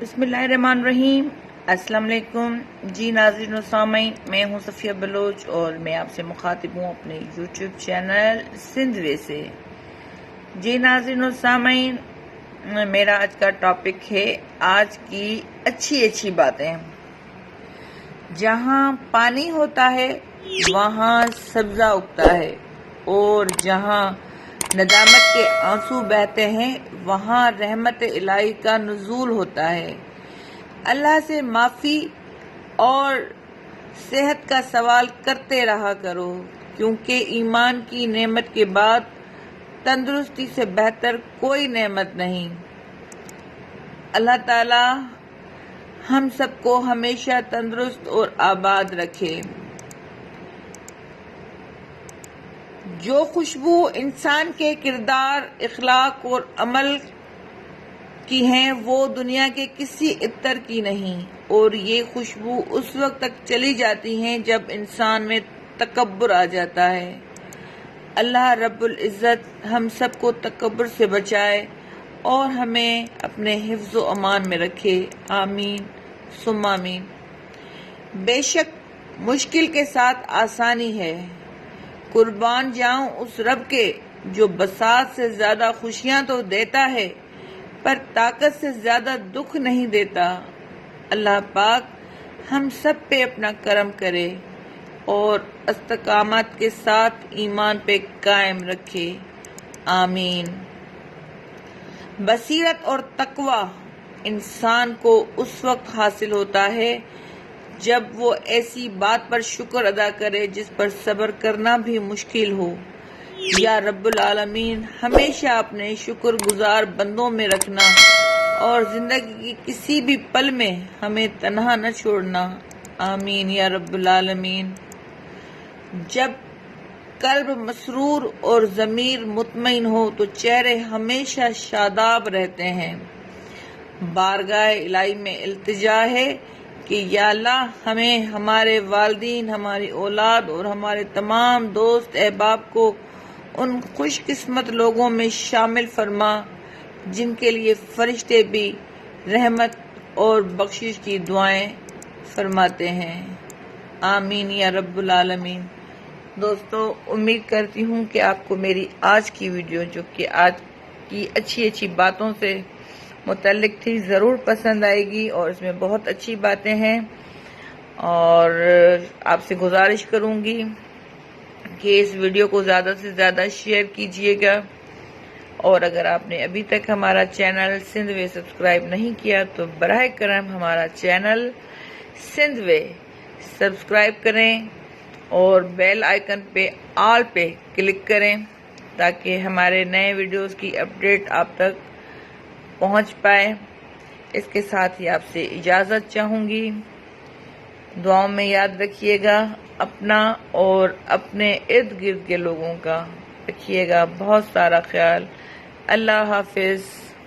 बिस्मिल्लाहिर्रहमानिर्रहीम। अस्सलाम वालेकुम जी नाज़रीन और सामीन, मैं हूं सफ़िया बलोच और मैं आपसे मुखातिब हूं अपने यूट्यूब चैनल सिंध वे से। जी नाज़रीन और सामीन, मेरा आज का टॉपिक है आज की अच्छी बातें। जहां पानी होता है वहां सब्जा उगता है और जहां नदामत के आंसू बहते हैं वहां रहमत इलाही का नुज़ूल होता है। अल्लाह से माफ़ी और सेहत का सवाल करते रहा करो, क्योंकि ईमान की नेमत के बाद तंदुरुस्ती से बेहतर कोई नेमत नहीं। अल्लाह ताला हम सबको हमेशा तंदुरुस्त और आबाद रखे। जो खुशबू इंसान के किरदार, इखलाक और अमल की हैं वो दुनिया के किसी इत्तर की नहीं, और ये खुशबू उस वक्त तक चली जाती हैं जब इंसान में तकब्बुर आ जाता है। अल्लाह रब्बुल इज़्ज़त हम सबको तकब्बुर से बचाए और हमें अपने हिफ्ज़ व अमान में रखे। आमीन सुम्मा आमीन। बेशक मुश्किल के साथ आसानी है। कुर्बान जाऊं उस रब के जो बसात से ज्यादा खुशियां तो देता है पर ताकत से ज्यादा दुख नहीं देता। अल्लाह पाक हम सब पे अपना करम करे और इस्तकामत के साथ ईमान पे कायम रखे। आमीन। बसीरत और तकवा इंसान को उस वक्त हासिल होता है जब वो ऐसी बात पर शुक्र अदा करे जिस पर सब्र करना भी मुश्किल हो। या रब्बुल आलमीन हमेशा अपने शुक्रगुजार बंदों में रखना और जिंदगी की किसी भी पल में हमें तन्हा न छोड़ना। आमीन या रब्बुल आलमीन। जब कल्ब मसरूर और ज़मीर मुतमईन हो तो चेहरे हमेशा शादाब रहते हैं। बारगाह इलाही में इल्तिजा है कि या अल्लाह हमें, हमारे वालिदीन, हमारी औलाद और हमारे तमाम दोस्त अहबाब को उन खुशकिस्मत लोगों में शामिल फरमा जिनके लिए फरिश्ते भी रहमत और बख्शिश की दुआएं फरमाते हैं। आमीन या रब्बुल आलमीन। दोस्तों, उम्मीद करती हूँ कि आपको मेरी आज की वीडियो, जो कि आज की अच्छी बातों से मुतल्लिक थी, ज़रूर पसंद आएगी और इसमें बहुत अच्छी बातें हैं। और आपसे गुजारिश करूँगी कि इस वीडियो को ज़्यादा से ज़्यादा शेयर कीजिएगा, और अगर आपने अभी तक हमारा चैनल सिंध वे सब्सक्राइब नहीं किया तो बराह करम हमारा चैनल सिंध वे सब्सक्राइब करें और बेल आइकन पे ऑल पे क्लिक करें ताकि हमारे नए वीडियोस की अपडेट आप तक पहुंच पाए। इसके साथ ही आपसे इजाज़त चाहूँगी। दुआओं में याद रखिएगा अपना और अपने इर्द गिर्द के लोगों का रखिएगा बहुत सारा ख्याल। अल्लाह हाफिज़।